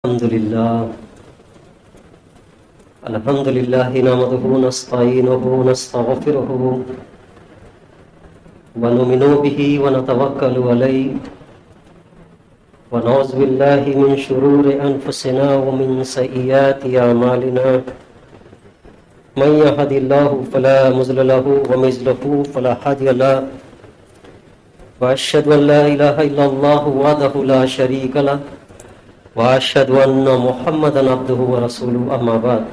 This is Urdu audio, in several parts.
الحمد لله نحمده ونستعينه ونستغفره ونؤمن به ونتوكل عليه ونعوذ بالله من شرور أنفسنا ومن سيئات أعمالنا من يهد الله فلا مضل له ومن يضلل فلا هادي له وأشهد أن لا إله إلا الله وحده لا شريك له وأشهد أن محمدا عبده ورسوله أما بعد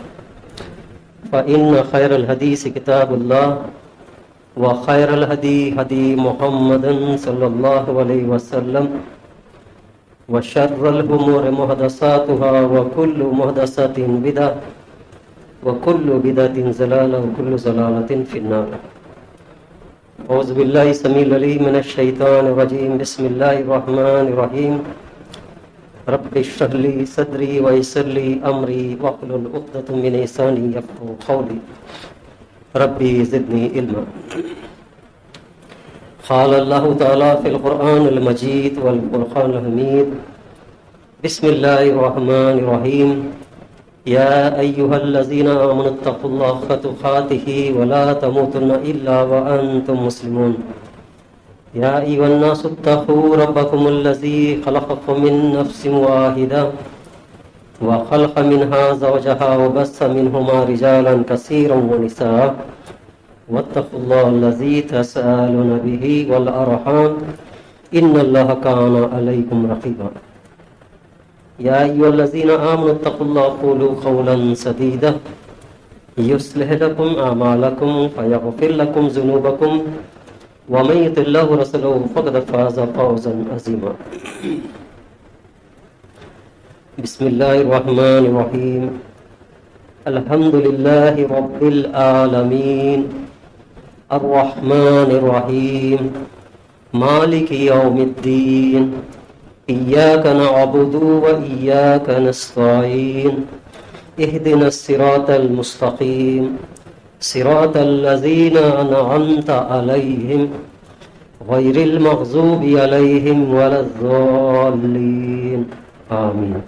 فإن خير الحديث كتاب الله وخير الهدي هدي محمد صلى الله عليه وسلم وشر الأمور محدثاتها وكل محدثة بدعة وكل بدعة ضلالة وكل ضلالة في النار. أعوذ بالله السميع العليم من الشيطان الرجيم. بسم الله الرحمن الرحيم. رب اشرح لي صدري ويسر لي أمري واحلل عقدة من لساني يفقهوا قولي ربي زدني علما. قال الله تعالى في القرآن المجيد والفرقان الحميد. بسم الله الرحمن الرحيم. يا أيها الذين آمنوا اتقوا الله حق تقاته ولا تموتن إلا وأنتم مسلمون. يا أيها الناس اتقوا ربكم الذي خلقكم من نفس واحدة وخلق منها زوجها وبث منهما رجالا كثيرا ونساء واتقوا الله الذي تساءلون به والأرحام إن الله كان عليكم رقيبا. يا أيها الذين آمنوا اتقوا الله قولوا قولا سديدا يصلح لكم أعمالكم فيغفر لكم ذنوبكم ومن يطع الله ورسوله فقد فاز فوزا عظيما. بسم الله الرحمن الرحيم. الحمد لله رب العالمين الرحمن الرحيم مالك يوم الدين إياك نعبد وإياك نستعين اهدنا الصراط المستقيم صراط الذين أنعمت عليهم غير المغضوب عليهم ولا الضالين آمين.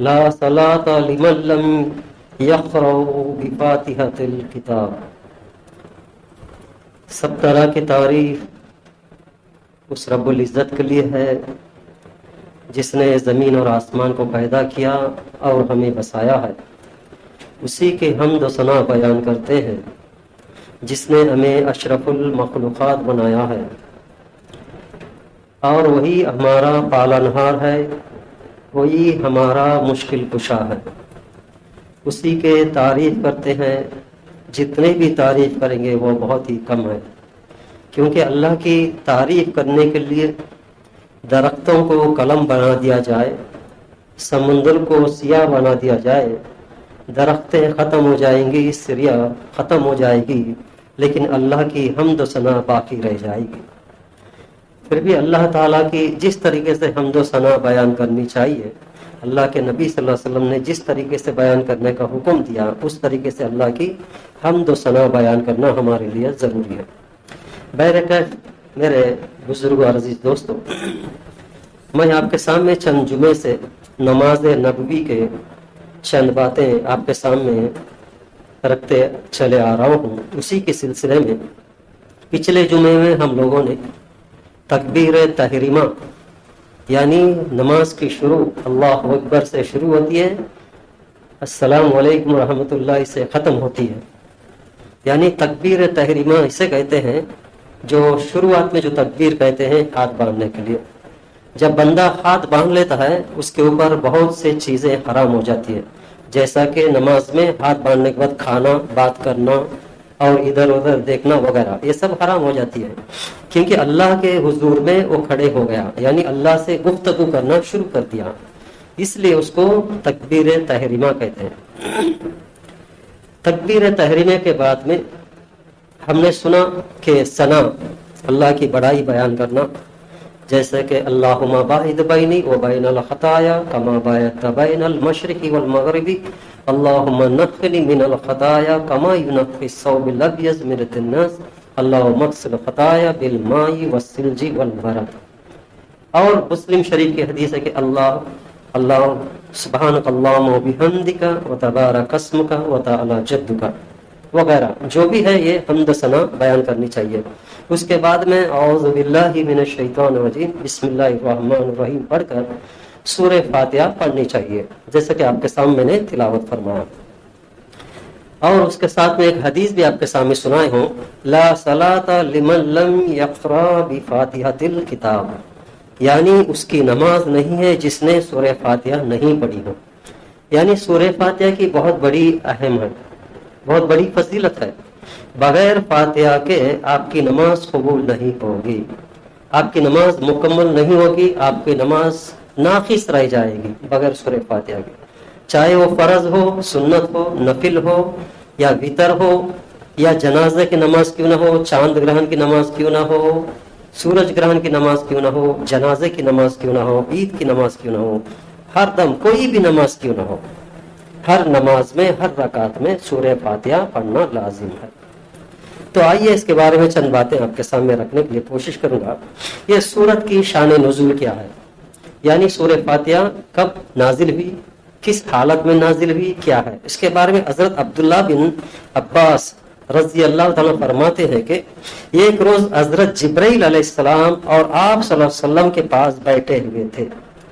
لا صلاة لمن لم يقرأ بفاتحة الكتاب. سب طرح کی تعریف اس رب العزت کے لیے ہے جس نے زمین اور آسمان کو پیدا کیا اور ہمیں بسایا ہے. اسی کے حمد و ثنا بیان کرتے ہیں جس نے ہمیں اشرف المخلوقات بنایا ہے اور وہی ہمارا پالنہار ہے، وہی ہمارا مشکل کشا ہے. اسی کے تعریف کرتے ہیں. جتنے بھی تعریف کریں گے وہ بہت ہی کم ہے، کیونکہ اللہ کی تعریف کرنے کے لیے درختوں کو قلم بنا دیا جائے، سمندر کو سیاہ بنا دیا جائے، درختیں ختم ہو جائیں گی، سیاہ ختم ہو جائے گی، لیکن اللہ کی حمد و ثنا باقی رہ جائے گی. پھر بھی اللہ تعالیٰ کی جس طریقے سے حمد و ثنا بیان کرنی چاہیے، اللہ کے نبی صلی اللہ علیہ وسلم نے جس طریقے سے بیان کرنے کا حکم دیا، اس طریقے سے اللہ کی حمد و ثنا بیان کرنا ہمارے لیے ضروری ہے. بہرکیف میرے بزرگ اور عزیز دوستو، میں آپ کے سامنے چند جمعے سے نماز نبوی کے چند باتیں آپ کے سامنے رکھتے چلے آ رہا ہوں. اسی کے سلسلے میں پچھلے جمعے میں ہم لوگوں نے تکبیر تحریمہ یعنی نماز کی شروع اللہ اکبر سے شروع ہوتی ہے، السلام علیکم ورحمۃ اللہ سے ختم ہوتی ہے. یعنی تکبیر تحریمہ اسے کہتے ہیں جو شروعات میں جو تکبیر کہتے ہیں ہاتھ باندھنے کے لیے. جب بندہ ہاتھ باندھ لیتا ہے اس کے اوپر بہت سے چیزیں حرام ہو جاتی ہیں، جیسا کہ نماز میں ہاتھ باندھنے کے بعد کھانا، بات کرنا اور ادھر ادھر دیکھنا وغیرہ، یہ سب حرام ہو جاتی ہے، کیونکہ اللہ کے حضور میں وہ کھڑے ہو گیا، یعنی اللہ سے گفتگو کرنا شروع کر دیا، اس لیے اس کو تکبیر تحریمہ کہتے ہیں. تکبیر تحریمہ کے بعد میں ہم نے سنا کہ ثنا اللہ کی بڑائی بیان کرنا، جیسے کہ اللہم باعد بینی و بین الخطایا کما باعدت بین المشرق والمغرب اللہم نقنی من الخطایا کما ینقی الثوب الابیض من الدنس اللہم اغسل الخطایا بالماء والثلج والبرد. اور مسلم شریف کی حدیث ہے کہ اللہ سبحانک اللہم و بحمدک و تبارک اسمک و تعالی جدک وغیرہ جو بھی ہے یہ حمد ثنا بیان کرنی چاہیے. اس کے بعد میں اعوذ باللہ من الشیطان الرجیم بسم اللہ الرحمن الرحیم پڑھ کر سورہ فاتحہ پڑھنی چاہیے جیسا کہ آپ کے سامنے میں نے تلاوت فرمایا. اور اس کے ساتھ میں ایک حدیث بھی آپ کے سامنے سنائے ہوں، لا صلاۃ لمن لم یقرأ بفاتحۃ الکتاب، یعنی اس کی نماز نہیں ہے جس نے سورہ فاتحہ نہیں پڑھی ہو. یعنی سورہ فاتحہ کی بہت بڑی اہم ہے، بہت بڑی فضیلت ہے. بغیر فاتحہ کے آپ کی نماز قبول نہیں ہوگی، آپ کی نماز مکمل نہیں ہوگی، آپ کی نماز ناقص رہ جائے گی بغیر سورہ فاتحہ کے. چاہے وہ فرض ہو، سنت ہو، نفل ہو، یا وتر ہو، یا جنازے کی نماز کیوں نہ ہو، چاند گرہن کی نماز کیوں نہ ہو، سورج گرہن کی نماز کیوں نہ ہو، جنازے کی نماز کیوں نہ ہو، عید کی نماز کیوں نہ ہو، ہر دم کوئی بھی نماز کیوں نہ ہو، ہر نماز میں ہر رکعت میں سورہ فاتحہ پڑھنا لازم ہے. تو آئیے اس کے بارے میں چند باتیں آپ کے سامنے رکھنے کے لیے کوشش کروں گا. یہ سورت کی شان نزول کیا ہے، یعنی سورہ فاتحہ کب نازل ہوئی، کس حالت میں نازل ہوئی، کیا ہے. اس کے بارے میں حضرت عبداللہ بن عباس رضی اللہ تعالیٰ فرماتے ہیں کہ ایک روز حضرت جبرائیل علیہ السلام اور آپ صلی اللہ علیہ وسلم کے پاس بیٹھے ہوئے تھے،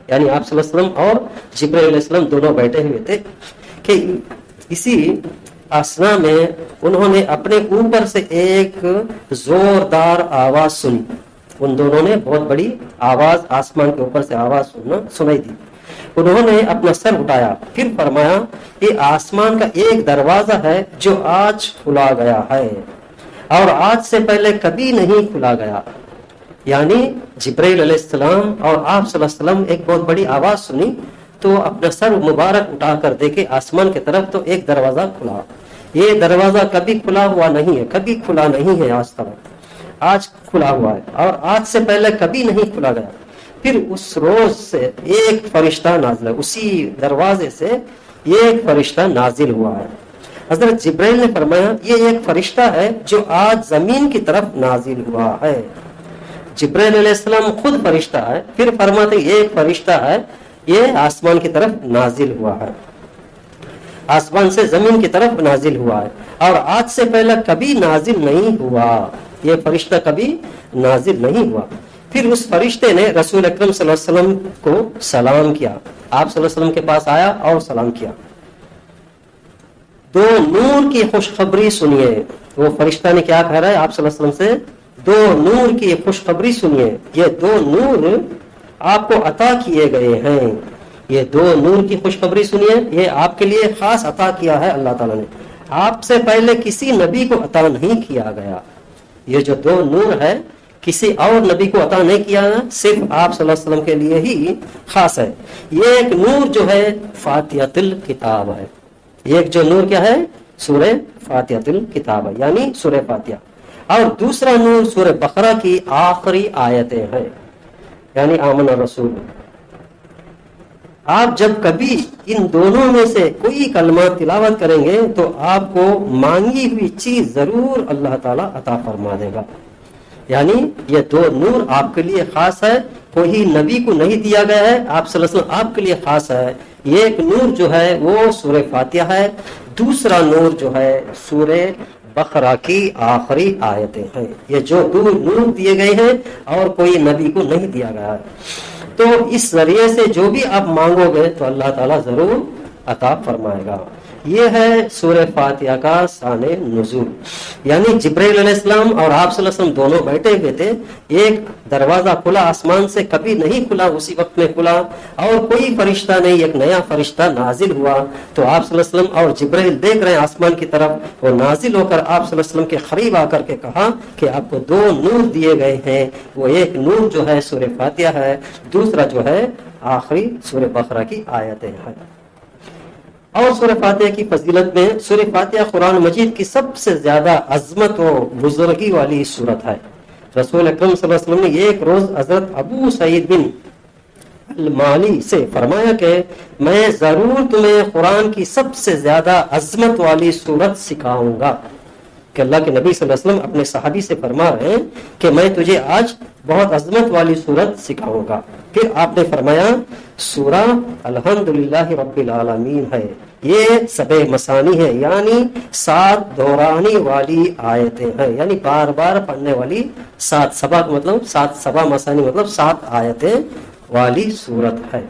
یعنی آپ صلی اللہ علیہ وسلم اور جبرائیل علیہ السلام دونوں بیٹھے ہوئے تھے کہ اسی اسنا میں انہوں نے اپنے اوپر سے ایک زوردار آواز سنی. ان دونوں نے بہت بڑی آواز آسمان کے اوپر سے آواز سنائی دی. انہوں نے اپنا سر اٹھایا، پھر فرمایا یہ آسمان کا ایک دروازہ ہے جو آج کھلا گیا ہے اور آج سے پہلے کبھی نہیں کھلا گیا. یعنی جبرائیل علیہ السلام اور آپ صلی اللہ علیہ وسلم ایک بہت بڑی آواز سنی تو اپنا سر مبارک اٹھا کر دیکھے آسمان کی طرف تو ایک دروازہ کھلا. یہ دروازہ کبھی کھلا ہوا نہیں ہے، کبھی کھلا نہیں ہے آج تک، آج کھلا ہوا ہے اور آج سے پہلے کبھی نہیں کھلا گیا. پھر اس روز سے ایک فرشتہ نازل ہے، اسی دروازے سے ایک فرشتہ نازل ہوا ہے. حضرت جبرائیل نے فرمایا یہ ایک فرشتہ ہے جو آج زمین کی طرف نازل ہوا ہے. جبرائیل علیہ السلام خود فرشتہ ہے، پھر فرماتے یہ ایک فرشتہ ہے، یہ آسمان کی طرف نازل ہوا ہے، آسمان سے زمین کی طرف نازل ہوا ہے اور آج سے پہلے کبھی نازل نہیں ہوا، یہ فرشتہ کبھی نازل نہیں ہوا. پھر اس فرشتے نے رسول اکرم صلی اللہ علیہ وسلم کو سلام کیا، آپ صلی اللہ علیہ وسلم کے پاس آیا اور سلام کیا. دو نور کی خوشخبری سنیے. وہ فرشتہ نے کیا کہہ رہا ہے آپ صلی اللہ علیہ وسلم سے؟ دو نور کی خوشخبری سنیے، یہ دو نور آپ کو عطا کیے گئے ہیں. یہ دو نور کی خوشخبری سنیے، یہ آپ کے لیے خاص عطا کیا ہے اللہ تعالیٰ نے، آپ سے پہلے کسی نبی کو عطا نہیں کیا گیا. یہ جو دو نور ہے کسی اور نبی کو عطا نہیں کیا، صرف آپ صلی اللہ علیہ وسلم کے لیے ہی خاص ہے. یہ ایک نور جو ہے فاتحۃ الکتاب ہے، یہ ایک جو نور کیا ہے؟ سورہ فاتحۃ الکتاب ہے، یعنی سورہ فاتحہ. اور دوسرا نور سورہ بقرہ کی آخری آیتیں ہیں، یعنی آمن الرسول. آپ جب کبھی ان دونوں میں سے کوئی کلمہ تلاوت کریں گے تو آپ کو مانگی ہوئی چیز ضرور اللہ تعالیٰ عطا فرما دے گا. یعنی یہ دو نور آپ کے لیے خاص ہے، کوئی نبی کو نہیں دیا گیا ہے، آپ صلی اللہ علیہ وسلم آپ کے لیے خاص ہے. ایک نور جو ہے وہ سورہ فاتحہ ہے، دوسرا نور جو ہے سورہ بقرہ کی آخری آیتیں ہیں. یہ جو دو نور دیے گئے ہیں اور کوئی نبی کو نہیں دیا گیا ہے. تو اس ذریعے سے جو بھی آپ مانگو گے تو اللہ تعالیٰ ضرور عطا فرمائے گا. یہ ہے سورہ فاتحہ کا شان نزول. یعنی جبرائیل علیہ السلام اور آپ صلی اللہ علیہ وسلم دونوں بیٹھے ہوئے تھے، ایک دروازہ کھلا آسمان سے، کبھی نہیں کھلا، اسی وقت میں کھلا اور کوئی فرشتہ نہیں، ایک نیا فرشتہ نازل ہوا. تو آپ صلی اللہ علیہ وسلم اور جبرائیل دیکھ رہے ہیں آسمان کی طرف، وہ نازل ہو کر آپ صلی اللہ علیہ وسلم کے قریب آ کر کے کہا کہ آپ کو دو نور دیے گئے ہیں. وہ ایک نور جو ہے سورہ فاتحہ ہے، دوسرا جو ہے آخری سورہ بقرہ کی آیتیں ہیں. اور سورہ فاتحہ کی فضیلت میں سورہ فاتحہ قرآن مجید کی سب سے زیادہ عظمت و بزرگی والی سورت ہے. رسول اکرم صلی اللہ علیہ وسلم نے ایک روز حضرت ابو سعید بن المالی سے فرمایا کہ میں ضرور تمہیں قرآن کی سب سے زیادہ عظمت والی سورت سکھاؤں گا. کہ اللہ کے نبی صلی اللہ علیہ وسلم اپنے صحابی سے فرما رہے ہیں کہ میں تجھے آج بہت عظمت والی سورت سکھاؤں گا. پھر آپ نے فرمایا سورہ الحمدللہ رب العالمین ہے، یہ سبع مثانی ہے، یعنی 7 دہرانے والی آیتیں ہیں، یعنی بار بار پڑھنے والی 7 سبع مطلب 7 سبع مثانی مطلب 7 آیتیں والی سورت ہے۔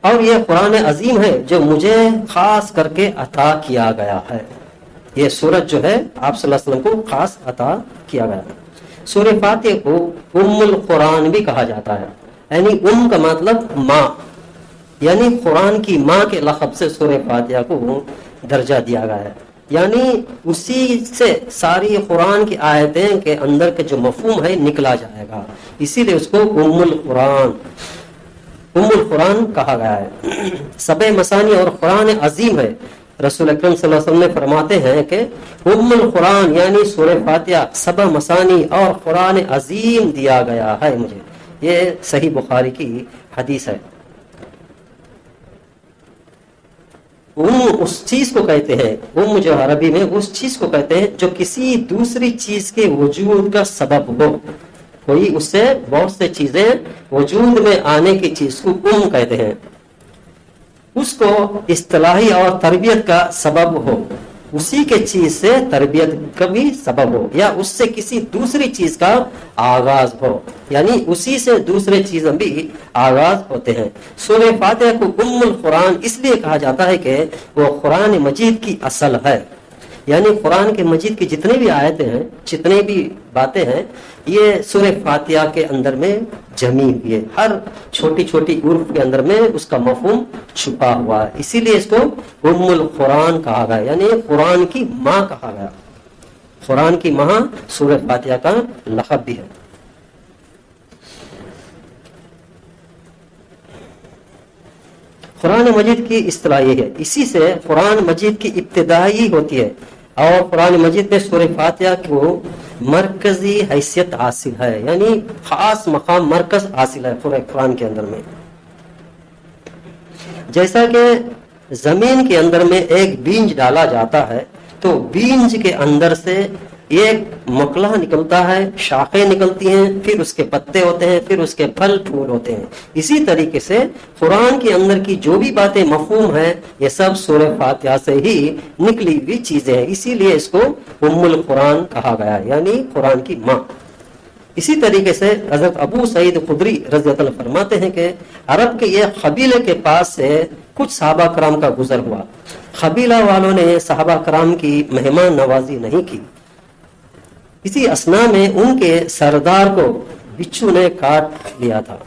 اور یہ قرآن عظیم ہے جو مجھے خاص کر کے عطا کیا گیا ہے۔ یہ سورت جو ہے آپ صلی اللہ علیہ وسلم کو خاص عطا کیا گیا ہے۔ سورہ فاتحہ کو ام القرآن بھی کہا جاتا ہے، یعنی ام کا مطلب ماں، یعنی قرآن کی ماں کے لقب سے سورہ فاتحہ کو درجہ دیا گیا ہے، یعنی اسی سے ساری قرآن کی آیتیں کے اندر کے جو مفہوم ہے نکلا جائے گا، اسی لیے اس کو ام القرآن کہا گیا ہے۔ سبع مثانی اور قرآن عظیم ہے۔ رسول اکرم صلی اللہ علیہ وسلم نے فرماتے ہیں کہ ام القرآن یعنی سورہ فاتحہ، سبع مثانی اور قرآن عظیم دیا گیا ہے مجھے۔ یہ صحیح بخاری کی حدیث ہے۔ اس چیز کو کہتے ہیں، جو عربی میں اس چیز کو کہتے ہیں جو کسی دوسری چیز کے وجود کا سبب ہو، کوئی اس سے بہت سے چیزیں وجود میں آنے کی چیز کو کہتے ہیں، اس کو اصطلاحی اور تربیت کا سبب ہو، اسی کے چیز سے تربیت کا بھی سبب ہو، یا اس سے کسی دوسری چیز کا آغاز ہو، یعنی اسی سے دوسرے چیزیں بھی آغاز ہوتے ہیں۔ سورہ فاتحہ کو ام القرآن اس لیے کہا جاتا ہے کہ وہ قرآن مجید کی اصل ہے، یعنی قرآن کے مجید کی جتنے بھی آیتیں ہیں، جتنے بھی باتیں ہیں، یہ سورہ فاتحہ کے اندر میں جمی ہوئی ہے، ہر چھوٹی چھوٹی حروف کے اندر میں اس کا مفہوم چھپا ہوا ہے، اسی لیے اس کو ام القرآن کہا گیا، یعنی قرآن کی ماں کہا گیا۔ قرآن کی ماں سورہ فاتحہ کا لقب بھی ہے۔ قرآن مجید کی اصطلاح یہ ہے، اسی سے قرآن مجید کی ابتدائی ہوتی ہے، اور قرآن مجید میں سورہ فاتحہ کو مرکزی حیثیت حاصل ہے، یعنی خاص مقام مرکز حاصل ہے پورے قرآن کے اندر میں۔ جیسا کہ زمین کے اندر میں ایک بیج ڈالا جاتا ہے تو بیج کے اندر سے ایک مکلا نکلتا ہے، شاخیں نکلتی ہیں، پھر اس کے پتے ہوتے ہیں، پھر اس کے پھل پھول ہوتے ہیں، اسی طریقے سے قرآن کے اندر کی جو بھی باتیں مفہوم ہیں یہ سب سورہ فاتحہ سے ہی نکلی ہوئی چیزیں ہیں، اسی لیے اس کو ام القرآن کہا گیا ہے، یعنی قرآن کی ماں۔ اسی طریقے سے حضرت ابو سعید خدری رضی اللہ عنہ فرماتے ہیں کہ عرب کے یہ قبیلے کے پاس سے کچھ صحابہ کرام کا گزر ہوا، قبیلہ والوں نے صحابہ کرام کی مہمان نوازی نہیں کی، اسی اسنا میں ان کے سردار کو بچھو نے کاٹ لیا تھا۔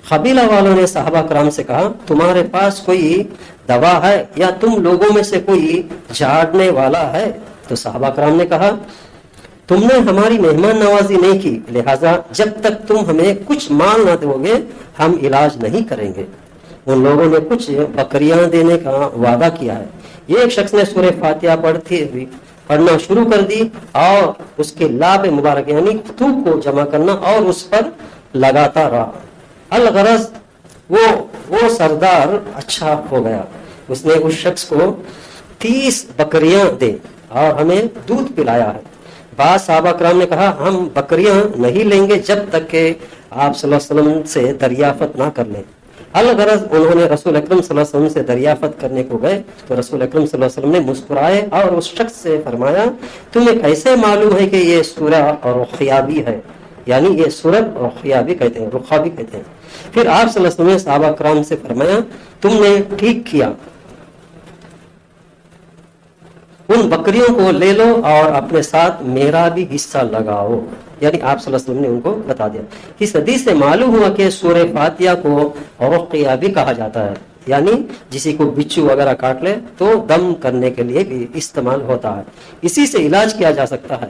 قبیلہ والوں نے صحابہ کرام سے کہا تمہارے پاس کوئی دوا ہے یا تم لوگوں میں سے کوئی جھاڑنے والا ہے؟ تو صحابہ کرام نے کہا تم نے ہماری مہمان نوازی نہیں کی، لہٰذا جب تک تم ہمیں کچھ مال نہ دو گے ہم علاج نہیں کریں گے۔ ان لوگوں نے کچھ بکریاں دینے کا وعدہ کیا ہے۔ یہ ایک شخص نے سورہ فاتحہ پڑھنا شروع کر دی اور اس کے لاب مبارک یعنی خطوط کو جمع کرنا اور اس پر لگاتا رہا۔ الغرض وہ سردار اچھا ہو گیا، اس نے اس شخص کو 30 بکریاں دے اور ہمیں دودھ پلایا ہے۔ بعض صحابہ کرام نے کہا ہم بکریاں نہیں لیں گے جب تک کہ آپ صلی اللہ علیہ وسلم سے دریافت نہ کر لیں۔ الغرض انہوں نے رسول اکرم صلی اللہ علیہ وسلم سے دریافت کرنے کو گئے تو رسول اکرم صلی اللہ علیہ وسلم نے مسکرائے اور اس شخص سے فرمایا تمہیں کیسے معلوم ہے کہ یہ سورہ رقیہ بھی ہے، یعنی یہ سورت رقیہ بھی کہتے ہیں، رقیہ بھی کہتے ہیں۔ پھر آپ صلی اللہ علیہ وسلم نے صحابہ کرام سے فرمایا تم نے ٹھیک کیا، ان بکریوں کو لے لو اور اپنے ساتھ میرا بھی حصہ لگاؤ، یعنی آپ صلی اللہ علیہ وسلم نے ان کو بتا دیا۔ اس حدیث سے معلوم ہوا کہ سورہ فاتحہ کو رقیہ بھی کہا جاتا ہے، یعنی کسی کو بچھو وغیرہ کاٹ لے تو دم کرنے کے لیے بھی استعمال ہوتا ہے، اسی سے علاج کیا جا سکتا ہے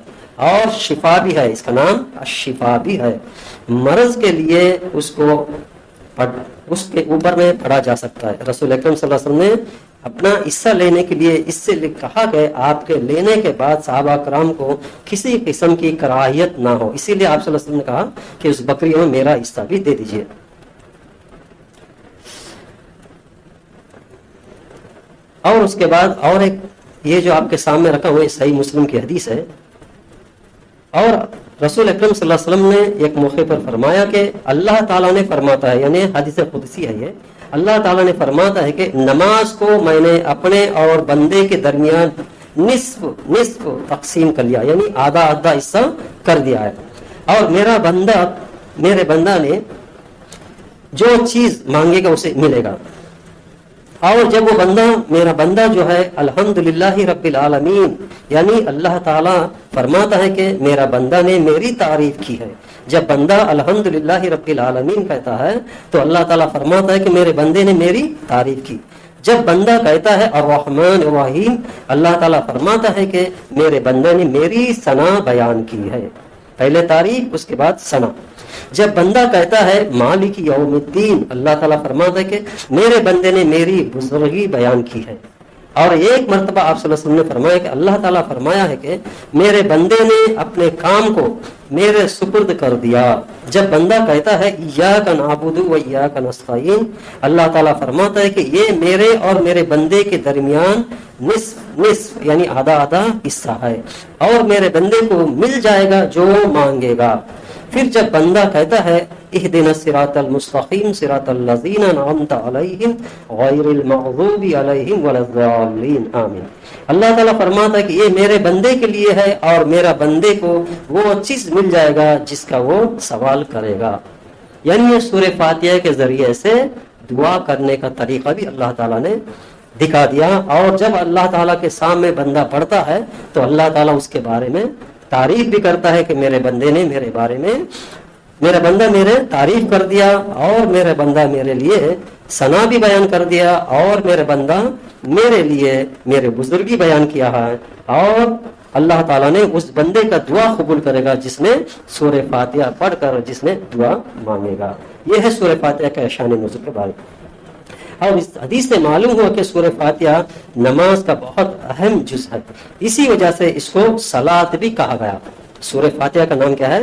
اور شفا بھی ہے، اس کا نام شفا بھی ہے۔ مرض کے لیے اس کے اوپر میں پڑھا جا سکتا ہے۔ رسول اکرم صلی اللہ علیہ وسلم نے اپنا حصہ لینے کے لیے اس سے کہا کہ آپ کے لینے کے بعد صحابہ کرام کو کسی قسم کی کراہیت نہ ہو، اسی لیے آپ صلی اللہ علیہ وسلم نے کہا کہ اس بکریوں میں میرا حصہ بھی دے دیجیے۔ اور اس کے بعد اور ایک یہ جو آپ کے سامنے رکھا ہوا صحیح مسلم کی حدیث ہے، اور رسول اکرم صلی اللہ علیہ وسلم نے ایک موقع پر فرمایا کہ اللہ تعالیٰ نے فرماتا ہے، یعنی حدیث قدسی ہے یہ، اللہ تعالیٰ نے فرماتا ہے کہ نماز کو میں نے اپنے اور بندے کے درمیان نصف نصف تقسیم کر لیا، یعنی آدھا آدھا حصہ کر دیا ہے، اور میرے بندہ نے جو چیز مانگے گا اسے ملے گا۔ اور جب وہ میرا بندہ جو ہے الحمدللہ رب العالمین، یعنی اللہ تعالیٰ فرماتا ہے کہ میرا بندہ نے میری تعریف کی ہے، جب بندہ الحمدللہ رب العالمین کہتا ہے تو اللہ تعالیٰ فرماتا ہے کہ میرے بندے نے میری تعریف کی۔ جب بندہ کہتا ہے الرحمن الرحیم، اللہ تعالیٰ فرماتا ہے کہ میرے بندے نے میری ثنا بیان کی ہے، پہلے تعریف اس کے بعد ثنا۔ جب بندہ کہتا ہے مالک یوم الدین، اللہ تعالیٰ فرماتا ہے کہ میرے بندے نے میری بزرگی بیان کی ہے۔ اور ایک مرتبہ آپ صلی اللہ علیہ وسلم نے فرمایا کہ اللہ تعالیٰ فرمایا ہے کہ میرے بندے نے اپنے کام کو میرے سپرد کر دیا۔ جب بندہ کہتا ہے ایاک نعبد و ایاک نستعین، اللہ تعالیٰ فرماتا ہے کہ یہ میرے اور میرے بندے کے درمیان نصف نصف یعنی آدھا آدھا حصہ ہے، اور میرے بندے کو مل جائے گا جو مانگے گا۔ پھر جب بندہ کہتا ہے اہدنا الصراط المستقیم صراط الذین انعمت علیہم غیر المغضوب علیہم ولا الضالین آمین، اللہ تعالیٰ فرماتا ہے کہ یہ میرے بندے کے لیے ہے، اور میرا بندے کو وہ چیز مل جائے گا جس کا وہ سوال کرے گا۔ یعنی یہ سورہ فاتحہ کے ذریعے سے دعا کرنے کا طریقہ بھی اللہ تعالیٰ نے دکھا دیا، اور جب اللہ تعالیٰ کے سامنے بندہ پڑھتا ہے تو اللہ تعالیٰ اس کے بارے میں تعریف بھی کرتا ہے کہ میرے بندے نے میرے بارے میں، میرا بندہ میرے تعریف کر دیا، اور میرے بندہ میرے لیے ثنا بھی بیان کر دیا، اور میرے بندہ میرے لیے میرے بزرگی بیان کیا ہے، اور اللہ تعالیٰ نے اس بندے کا دعا قبول کرے گا جس نے سورہ فاتحہ پڑھ کر جس نے دعا مانگے گا۔ یہ ہے سورہ فاتحہ کا شان نزول کے بارے میں۔ اور اس حدیث سے معلوم ہوا کہ سورہ فاتحہ نماز کا بہت اہم جز ہے، اسی وجہ سے اس کو صلاۃ بھی کہا گیا۔ سورہ فاتحہ کا نام کیا ہے؟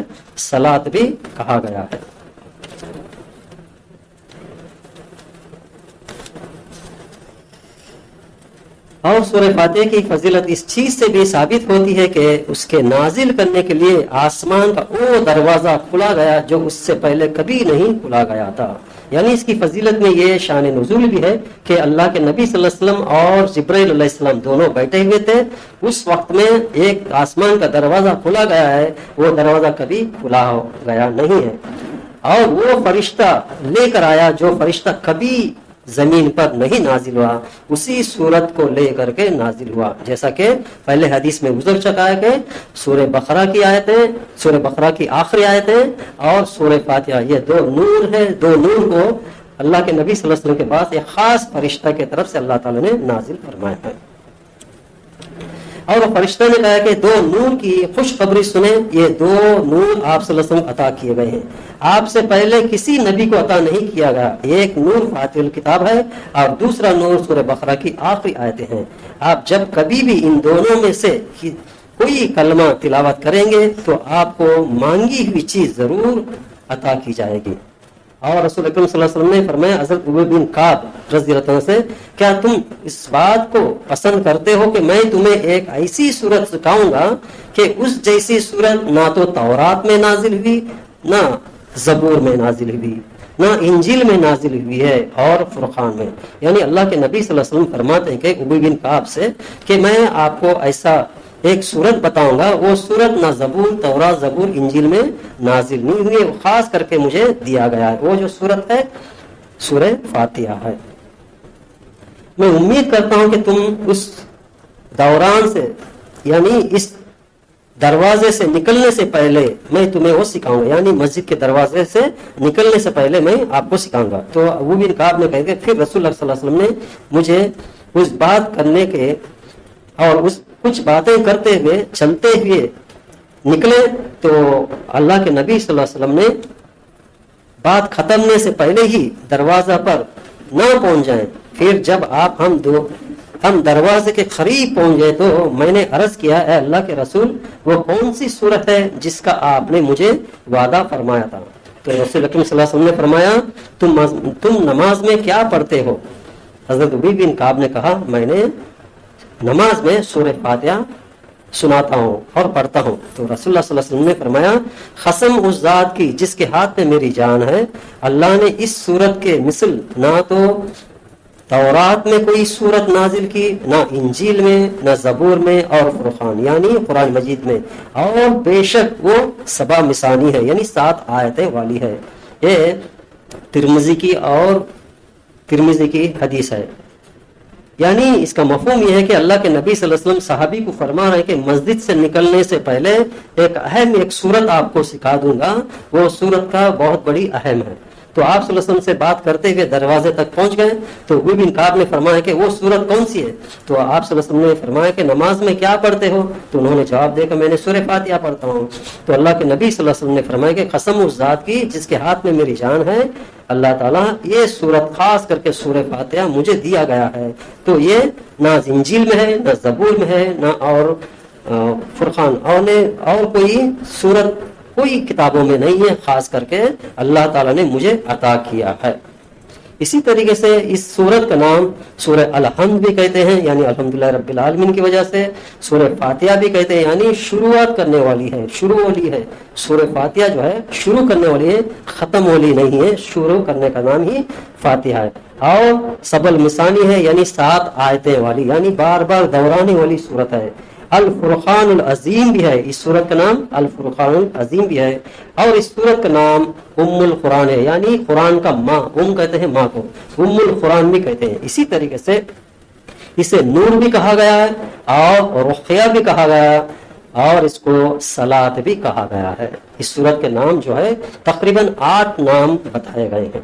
صلاۃ بھی کہا گیا ہے۔ اور سورہ فاتحہ کی فضیلت اس چیز سے بھی ثابت ہوتی ہے کہ اس کے نازل کرنے کے لیے آسمان کا وہ دروازہ کھلا گیا جو اس سے پہلے کبھی نہیں کھلا گیا تھا۔ یعنی اس کی فضیلت میں یہ شان نزول بھی ہے کہ اللہ کے نبی صلی اللہ علیہ وسلم اور جبرائیل علیہ السلام دونوں بیٹھے ہوئے تھے، اس وقت میں ایک آسمان کا دروازہ کھلا گیا ہے، وہ دروازہ کبھی کھلا گیا نہیں ہے، اور وہ فرشتہ لے کر آیا جو فرشتہ کبھی زمین پر نہیں نازل ہوا، اسی صورت کو لے کر کے نازل ہوا، جیسا کہ پہلے حدیث میں گزر چکا ہے کہ سورہ بقرہ کی آیتیں، سورہ بقرہ کی آخری آیتیں اور سورہ فاتحہ، یہ دو نور ہے، دو نور کو اللہ کے نبی صلی اللہ علیہ وسلم کے پاس ایک خاص فرشتہ کی طرف سے اللہ تعالیٰ نے نازل فرمایا ہے۔ اور فرشتہ نے کہا کہ دو نور کی خوشخبری سنیں، یہ دو نور آپ صلی اللہ علیہ وسلم عطا کیے گئے ہیں، آپ سے پہلے کسی نبی کو عطا نہیں کیا گیا۔ ایک نور فاتحہ الکتاب ہے اور دوسرا نور سورہ بقرہ کی آخری آیتیں ہیں۔ آپ جب کبھی بھی ان دونوں میں سے کوئی کلمہ تلاوت کریں گے تو آپ کو مانگی ہوئی چیز ضرور عطا کی جائے گی۔ اور رسول اکرم صلی اللہ علیہ وسلم نے فرمایا حضرت ابی بن کعب رضی اللہ عنہ سے، کیا تم اس بات کو پسند کرتے ہو کہ میں تمہیں ایک ایسی صورت سکھاؤں گا کہ اس جیسی صورت نہ تو تورات میں نازل ہوئی، نہ زبور میں نازل ہوئی، نہ انجیل میں نازل ہوئی ہے اور فرقان میں۔ یعنی اللہ کے نبی صلی اللہ علیہ وسلم فرماتے ہیں کہ ابی بن کعب سے کہ میں آپ کو ایسا ایک صورت بتاؤں گا، وہ صورت نہ زبور، تورات، زبور، انجیل میں نازل نہیں ہوئی، وہ خاص کر کے مجھے دیا گیا ہے، وہ جو صورت ہے سورہ فاتحہ ہے۔ میں امید کرتا ہوں کہ تم اس دوران سے، یعنی اس دروازے سے نکلنے سے پہلے میں تمہیں وہ سکھاؤں گا، یعنی مسجد کے دروازے سے نکلنے سے پہلے میں آپ کو سکھاؤں گا۔ تو ابو بن کعب نے کہا کہ پھر رسول اللہ صلی اللہ علیہ وسلم نے مجھے اس بات کرنے کے اور اس کچھ باتیں کرتے ہوئے چلتے ہوئے نکلے، تو اللہ کے نبی صلی اللہ علیہ وسلم نے بات ختمنے سے پہلے ہی دروازہ پر نہ پہنچ جائیں، پھر جب ہم دروازے کے قریب پہنچ گئے تو میں نے عرض کیا اے اللہ کے رسول، وہ کون سی صورت ہے جس کا آپ نے مجھے وعدہ فرمایا تھا؟ تو رسول اکرم صلی اللہ علیہ وسلم نے فرمایا تم نماز میں کیا پڑھتے ہو؟ حضرت ابی بن کعب نے کہا میں نے نماز میں سورہ فاتحہ سناتا ہوں اور پڑھتا ہوں. تو رسول اللہ صلی اللہ علیہ وسلم نے فرمایا قسم اس ذات کی جس کے ہاتھ میں میری جان ہے، اللہ نے اس صورت کے مثل نہ تو تورات میں کوئی صورت نازل کی، نہ انجیل میں، نہ زبور میں اور فرقان یعنی قرآن مجید میں، اور بے شک وہ 7 مثانی ہے یعنی 7 آیتیں والی ہے. یہ ترمذی کی حدیث ہے. یعنی اس کا مفہوم یہ ہے کہ اللہ کے نبی صلی اللہ علیہ وسلم صحابی کو فرما رہے ہیں کہ مسجد سے نکلنے سے پہلے ایک اہم صورت آپ کو سکھا دوں گا، وہ صورت کا بہت بڑی اہم ہے. تو آپ صلی اللہ علیہ وسلم سے بات کرتے ہوئے دروازے تک پہنچ گئے تو ابی بن کعب نے فرمایا کہ وہ صورت کون سی ہے؟ تو آپ صلی اللہ علیہ وسلم نے فرمایا کہ نماز میں کیا پڑھتے ہو؟ تو انہوں نے جواب دیا کہ میں نے سورہ فاتحہ پڑھتا ہوں. تو اللہ کے نبی صلی اللہ علیہ وسلم نے فرمایا کہ قسم اس ذات کی جس کے ہاتھ میں میری جان ہے، اللہ تعالیٰ یہ صورت خاص کر کے سورہ فاتحہ مجھے دیا گیا ہے. تو یہ نہ انجیل میں ہے، نہ زبور میں ہے، نہ اور فرقان اور کوئی صورت کوئی کتابوں میں نہیں ہے، خاص کر کے اللہ تعالیٰ نے مجھے عطا کیا ہے. اسی طریقے سے اس سورت کا نام سورہ الحمد بھی کہتے ہیں یعنی الحمدللہ رب العالمین کی وجہ سے. سورہ فاتحہ بھی کہتے ہیں یعنی شروعات کرنے والی ہے، شروع والی ہے. سورہ فاتحہ جو ہے شروع کرنے والی ہے، ختم والی نہیں ہے، شروع کرنے کا نام ہی فاتحہ ہے. اور 7 مثانی ہے یعنی 7 آیتیں والی یعنی بار بار دہرانے والی صورت ہے. الفرقان العظیم بھی ہے، اس سورت کا نام الفرقان العظیم بھی ہے. اور اس سورت کا نام ام القرآن ہے یعنی قرآن کا ماں، کہتے ہیں ماں کو، ام القرآن بھی کہتے ہیں. اسی طریقے سے اسے نور بھی کہا گیا ہے اور رقیہ بھی کہا گیا ہے اور اس کو صلاۃ بھی کہا گیا ہے. اس سورت کے نام جو ہے تقریباً 8 نام بتائے گئے ہیں.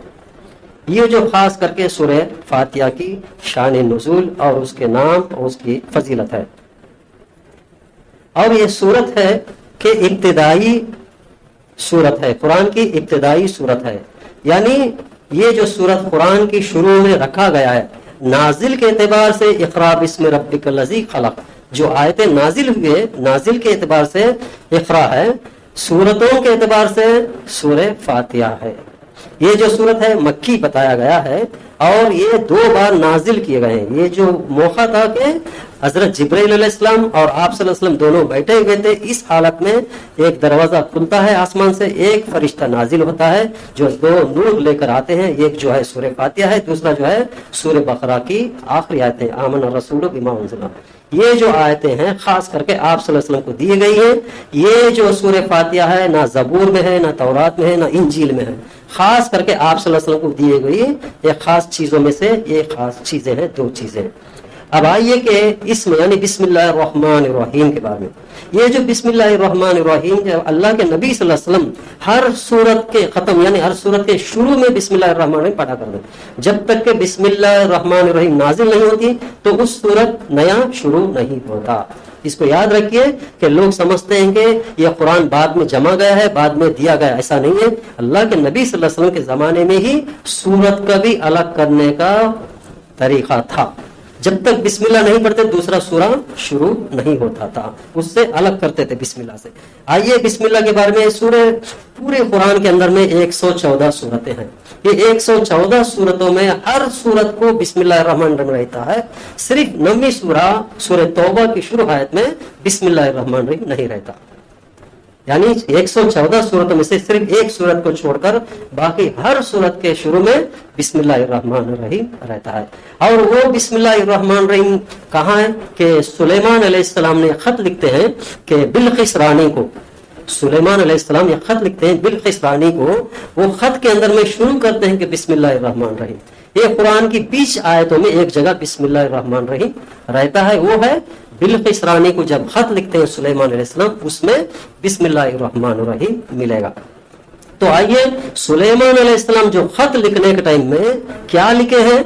یہ جو خاص کر کے سورہ فاتحہ کی شان نزول اور اس کے نام اور اس کی فضیلت ہے. اور یہ صورت ہے کہ ابتدائی صورت ہے، قرآن کی ابتدائی صورت ہے. یعنی یہ جو صورت قرآن کی شروع میں رکھا گیا ہے، نازل کے اعتبار سے اقرا بسم ربک الذی خلق، جو آیتیں نازل ہوئے نازل کے اعتبار سے اقرا ہے، صورتوں کے اعتبار سے سورہ فاتحہ ہے. یہ جو صورت ہے مکی بتایا گیا ہے اور یہ 2 بار نازل کیے گئے ہیں. یہ جو موقع تھا کہ حضرت جبرائیل علیہ السلام اور آپ صلی اللہ علیہ وسلم دونوں بیٹھے ہوئے تھے، اس حالت میں ایک دروازہ کھلتا ہے آسمان سے، ایک فرشتہ نازل ہوتا ہے جو 2 نور لے کر آتے ہیں. ایک جو ہے سورہ فاتحہ ہے، دوسرا جو ہے سورہ بقرہ کی آخری آیتیں آمن الرسول بما انزل. یہ جو آیتیں ہیں خاص کر کے آپ صلی اللہ علیہ وسلم کو دی گئی ہیں. یہ جو سورہ فاتحہ ہے نہ زبور میں ہے، نہ تورات میں ہے، نہ انجیل میں ہے، خاص کر کے آپ صلی اللہ علیہ وسلم کو دیے گئی یہ خاص چیزوں میں سے یہ خاص چیزیں ہیں، 2 چیزیں. اب آئیے کہ اسم یعنی بسم اللہ الرحمن الرحیم کے بارے میں. یہ جو بسم اللہ الرحمن الرحیم جو اللہ کے نبی صلی اللہ علیہ وسلم ہر سورت کے ختم یعنی ہر سورت کے شروع میں بسم اللہ الرحمن الرحیم پڑھا کر دیں. جب تک کہ بسم اللہ الرحمن الرحیم نازل نہیں ہوتی تو اس سورت نیا شروع نہیں ہوتا. اس کو یاد رکھیے کہ لوگ سمجھتے ہیں کہ یہ قرآن بعد میں جمع گیا ہے، بعد میں دیا گیا، ایسا نہیں ہے. اللہ کے نبی صلی اللہ علیہ وسلم کے زمانے میں ہی سورت کا بھی الگ کرنے کا طریقہ تھا. جب تک بسم اللہ نہیں پڑھتے دوسرا سورہ شروع نہیں ہوتا تھا، اس سے الگ کرتے تھے بسم اللہ سے. آئیے بسم اللہ کے بارے میں. سورہ پورے قرآن کے اندر میں 114 صورتیں ہیں. یہ 114 صورتوں میں ہر صورت کو بسم اللہ الرحمن الرحیم رہتا ہے. صرف 9ویں سورہ توبہ کی شروع آیت میں بسم اللہ الرحمن الرحیم نہیں رہتا. یعنی 114 صورتوں میں سے صرف ایک صورت کو چھوڑ کر باقی ہر صورت کے شروع میں بسم اللہ الرحمن الرحیم رہتا ہے. اور وہ بسم اللہ الرحمن الرحیم کہاں ہے کہ سلیمان علیہ السلام نے خط لکھتے ہیں کہ بلقیس رانی کو، سلیمان علیہ السلام یہ خط لکھتے ہیں بلقیس رانی کو. وہ خط کے اندر میں شروع کرتے ہیں کہ بسم اللہ الرحمن الرحیم. یہ قرآن کی 20 آیتوں میں ایک جگہ بسم اللہ الرحمن الرحیم رہتا ہے. وہ ہے بلقیس رانی کو جب خط لکھتے ہیں سلیمان علیہ السلام، اس میں بسم اللہ الرحمن الرحیم ملے گا. تو آئیے سلیمان علیہ السلام جو خط لکھنے کے ٹائم میں کیا لکھے ہیں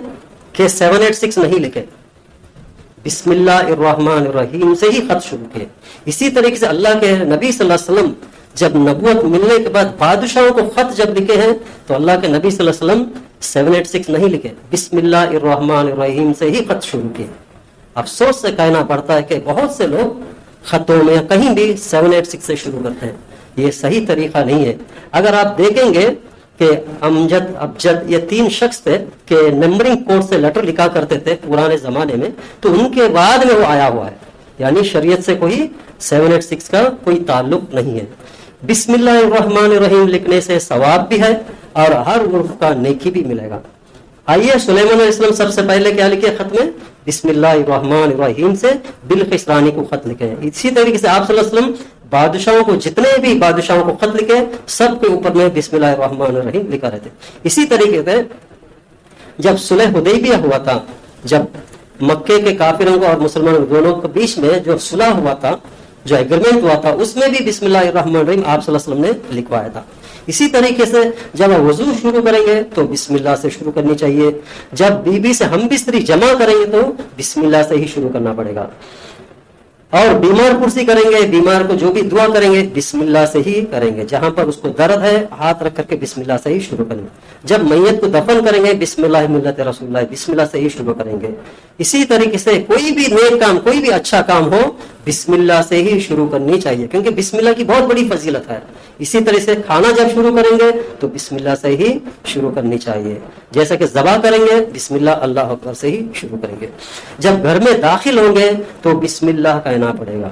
کہ 786 نہیں لکھے، بسم اللہ الرحمن الرحیم سے ہی خط شروع کیے. اسی طریقے سے اللہ کے نبی صلی اللہ علیہ وسلم جب نبوت ملنے کے بعد بادشاہوں کو خط جب لکھے ہیں تو اللہ کے نبی صلی اللہ علیہ وسلم 786 نہیں لکھے، بسم اللہ الرحمن الرحیم سے ہی خط شروع کیے. افسوس سے کہنا پڑتا ہے کہ بہت سے لوگ خطوں میں کہیں بھی 786 سے شروع کرتے ہیں. یہ صحیح طریقہ نہیں ہے. اگر آپ دیکھیں گے کہ امجد ابجد یہ 3 شخص تھے کہ نمبرنگ کوڈ سے لیٹر لکھا کرتے تھے پرانے زمانے میں، تو ان کے بعد میں وہ آیا ہوا ہے. یعنی شریعت سے کوئی 786 کا کوئی تعلق نہیں ہے. بسم اللہ الرحمن الرحیم لکھنے سے ثواب بھی ہے اور ہر حرف کا نیکی بھی ملے گا. آئیے سلیمان علیہ السلام سب سے پہلے کیا لکھے خط میں؟ بسم اللہ الرحمن الرحیم سے بالخسرانی کو خط لکھے. اسی طریقے سے آپ صلی اللہ علیہ وسلم بادشاہوں کو، جتنے بھی بادشاہوں کو خط لکھے سب کے اوپر میں بسم اللہ الرحمن الرحیم لکھا رہتے. اسی طریقے سے جب صلح حدیبیہ ہوا تھا، جب مکے کے کافروں کو اور مسلمانوں دونوں کے بیچ میں جو صلح ہوا تھا، جو ایگریمنٹ ہوا تھا، اس میں بھی بسم اللہ الرحمن الرحیم آپ صلی اللہ علیہ وسلم نے لکھوایا تھا. اسی طریقے سے جب ہم وضو شروع کریں گے تو بسم اللہ سے شروع کرنی چاہیے. جب بیوی سے ہم بستری جمع کریں گے تو بسم اللہ سے ہی شروع کرنا پڑے گا. اور بیمار پرسی کریں گے، بیمار کو جو بھی دعا کریں گے بسم اللہ سے ہی کریں گے. جہاں پر اس کو درد ہے ہاتھ رکھ کر کے بسم اللہ سے ہی شروع کریں گے. جب میت کو دفن کریں گے بسم اللہ ملت رسول اللہ، بسم اللہ سے ہی شروع کریں گے. اسی طریقے سے کوئی بھی نیک کام، کوئی بھی اچھا کام ہو بسم اللہ سے ہی شروع کرنی چاہیے، کیونکہ بسم اللہ کی بہت بڑی فضیلت ہے. اسی طرح سے کھانا جب شروع کریں گے تو بسم اللہ سے ہی شروع کرنی چاہیے. جیسا کہ ذبح کریں گے بسم اللہ اللہ اکبر سے ہی شروع کریں گے. جب گھر میں داخل ہوں گے تو بسم اللہ کہنا پڑے گا.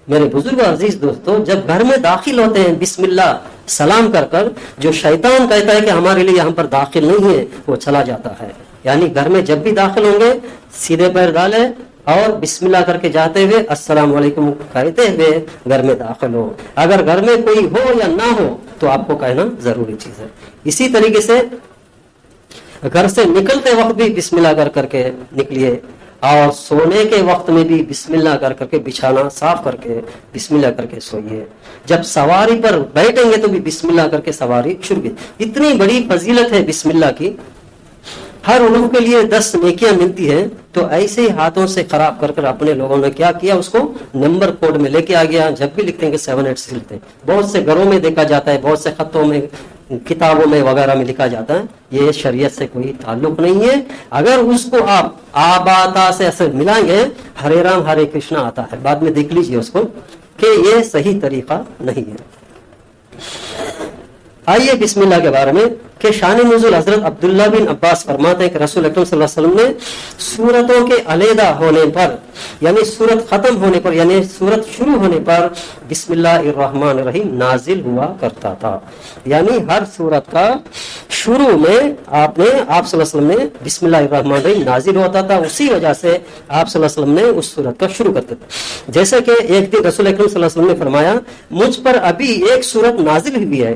میرے بزرگ عزیز دوستو، جب گھر میں داخل ہوتے ہیں بسم اللہ سلام کر کر، جو شیطان کہتا ہے کہ ہمارے لیے یہاں پر داخل نہیں ہے وہ چلا جاتا ہے. یعنی گھر میں جب بھی داخل ہوں گے سیدھے پیر ڈالے اور بسم اللہ کر کے جاتے ہوئے السلام علیکم کہتے ہوئے گھر میں داخل ہو. اگر گھر میں کوئی ہو یا نہ ہو تو آپ کو کہنا ضروری چیز ہے. اسی طریقے سے گھر سے نکلتے وقت بھی بسم اللہ کر کے نکلیے، اور سونے کے وقت میں بھی بسم اللہ کر کے بچھانا صاف کر کے بسم اللہ کر کے سوئیے. جب سواری پر بیٹھیں گے تو بھی بسم اللہ کر کے سواری شروع کی. اتنی بڑی فضیلت ہے بسم اللہ کی. ہر حروف کے لیے 10 نیکیاں ملتی ہیں. تو ایسے ہی ہاتھوں سے خراب کر اپنے لوگوں نے کیا کیا، اس کو نمبر کوڈ میں لے کے آ گیا. جب بھی لکھتے ہیں کہ 786 لکھتے ہیں. بہت سے گھروں میں دیکھا جاتا ہے، بہت سے خطوں میں، کتابوں میں وغیرہ میں لکھا جاتا ہے. یہ شریعت سے کوئی تعلق نہیں ہے. اگر اس کو آپ آباتا سے اثر ملائیں گے، ہرے رام ہرے کرشنا آتا ہے، بعد میں دیکھ لیجئے اس کو کہ یہ صحیح طریقہ نہیں ہے. آئیے بسم اللہ کے بارے میں کہ شان نزول حضرت عبداللہ بن عباس فرماتے ہیں کہ رسول اکرم صلی اللہ علیہ وسلم نے سورتوں کے علیحدہ ہونے پر، یعنی سورت ختم ہونے پر، یعنی سورت شروع ہونے پر بسم اللہ الرحمن الرحیم نازل ہوا کرتا تھا. یعنی ہر سورت کا شروع میں آپ صلی اللہ علیہ وسلم نے بسم اللہ الرحمن الرحیم نازل ہوتا تھا. اسی وجہ سے آپ صلی اللہ علیہ وسلم نے اس سورت کا شروع کرتے تھے. جیسے کہ ایک دن رسول اکرم صلی اللہ علیہ وسلم نے فرمایا مجھ پر ابھی ایک سورت نازل ہوئی ہے.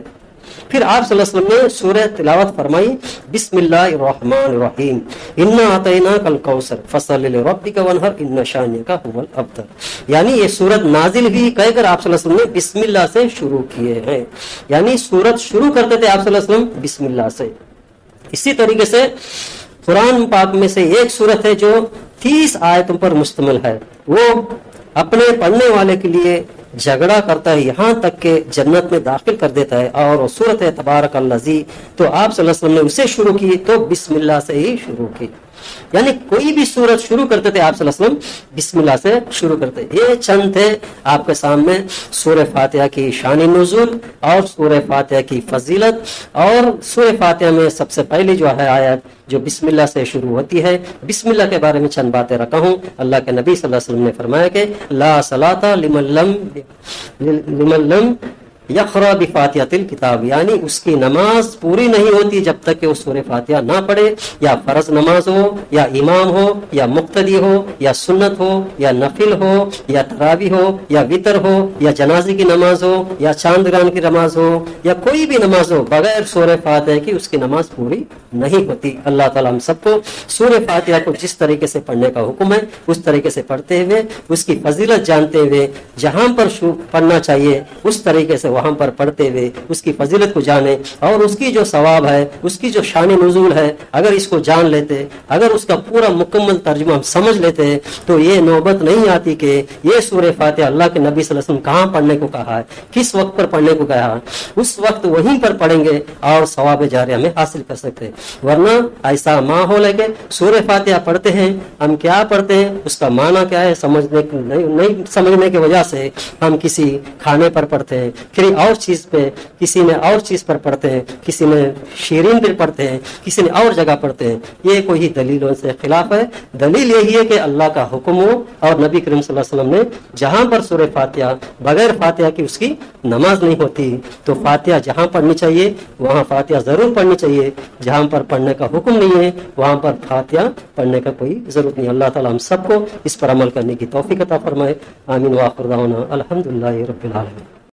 پھر آپ صلی اللہ علیہ وسلم نے سورہ تلاوت فرمائی بسم اللہ الرحمن الرحیم انا اعطیناک الکوثر فصل لربک وانحر ان شانئک هو الابتر. یعنی یہ سورت نازل ہوئی کہہ کر آپ صلی اللہ علیہ وسلم نے بسم اللہ سے شروع کیے ہیں. یعنی سورت شروع کرتے تھے آپ صلی اللہ علیہ وسلم بسم اللہ سے. اسی طریقے سے قرآن پاک میں سے ایک سورت ہے جو 30 آیتوں پر مشتمل ہے. وہ اپنے پڑھنے والے کے لیے جھگڑا کرتا ہے، یہاں تک کہ جنت میں داخل کر دیتا ہے. اور وہ سورت ہے تبارک الذی. تو آپ صلی اللہ علیہ وسلم نے اسے شروع کی تو بسم اللہ سے ہی شروع کی. یعنی کوئی بھی سورت شروع کرتے تھے آپ صلی اللہ علیہ وسلم بسم اللہ سے شروع کرتے. یہ چند تھے آپ کے سامنے سورہ فاتحہ کی شان نزول اور سورہ فاتحہ کی فضیلت. اور سورہ فاتحہ میں سب سے پہلی جو ہے آیت جو بسم اللہ سے شروع ہوتی ہے. بسم اللہ کے بارے میں چند باتیں رکھا ہوں. اللہ کے نبی صلی اللہ علیہ وسلم نے فرمایا کہ لا صلاۃ لمن لم یقرأ بفاتحۃ الکتاب. یعنی اس کی نماز پوری نہیں ہوتی جب تک کہ وہ سورہ فاتحہ نہ پڑھے. یا فرض نماز ہو، یا امام ہو، یا مقتدی ہو، یا سنت ہو، یا نفل ہو، یا تراویح ہو، یا وتر ہو، یا جنازے کی نماز ہو، یا چاندگران کی نماز ہو، یا کوئی بھی نماز ہو، بغیر سورہ فاتحہ کی اس کی نماز پوری نہیں ہوتی. اللہ تعالیٰ ہم سب کو سورہ فاتحہ کو جس طریقے سے پڑھنے کا حکم ہے اس طریقے سے پڑھتے ہوئے، اس کی فضیلت جانتے ہوئے، جہاں پر پڑھنا چاہیے اس طریقے سے وہاں پر پڑھتے ہوئے اس کی فضیلت کو جانے، اور اس کی جو ثواب ہے، اس کی جو شان نزول ہے، اگر اس کو جان لیتے، اگر اس کا پورا مکمل ترجمہ ہم سمجھ لیتے تو یہ نوبت نہیں آتی کہ یہ سورہ فاتحہ اللہ کے نبی صلی اللہ علیہ وسلم کہاں پڑھنے کو کہا ہے، کس وقت پر پڑھنے کو کہا ہے. اس وقت وہیں پر پڑھیں گے اور ثواب جاریہ میں حاصل کر سکتے ہیں. ورنہ ایسا ماحول ہے کہ سورہ فاتحہ پڑھتے ہیں، ہم کیا پڑھتے ہیں، اس کا معنی کیا ہے نہیں سمجھنے کی وجہ سے ہم کسی کھانے پر پڑھتے ہیں، کہیں اور چیز پہ، کسی نے اور چیز پر پڑھتے ہیں، کسی نے شیرین پہ پڑھتے ہیں، کسی نے اور جگہ پڑھتے ہیں، یہ کوئی دلیلوں سے خلاف ہے۔ دلیل یہی ہے کہ اللہ کا حکم ہو اور نبی کریم صلی اللہ علیہ وسلم نے جہاں پر سورہ فاتحہ بغیر فاتحہ کی اس کی نماز نہیں ہوتی، تو فاتحہ جہاں پڑھنی چاہیے وہاں فاتحہ ضرور پڑھنی چاہیے، جہاں پر پڑھنے کا حکم نہیں ہے وہاں پر فاتحہ پڑھنے کا کوئی ضرورت نہیں۔ اللہ تعالیٰ ہم سب کو اس پر عمل کرنے کی توفیق عطا فرمائے، آمین۔ وآخر دعوانا الحمدللہ رب العالمین۔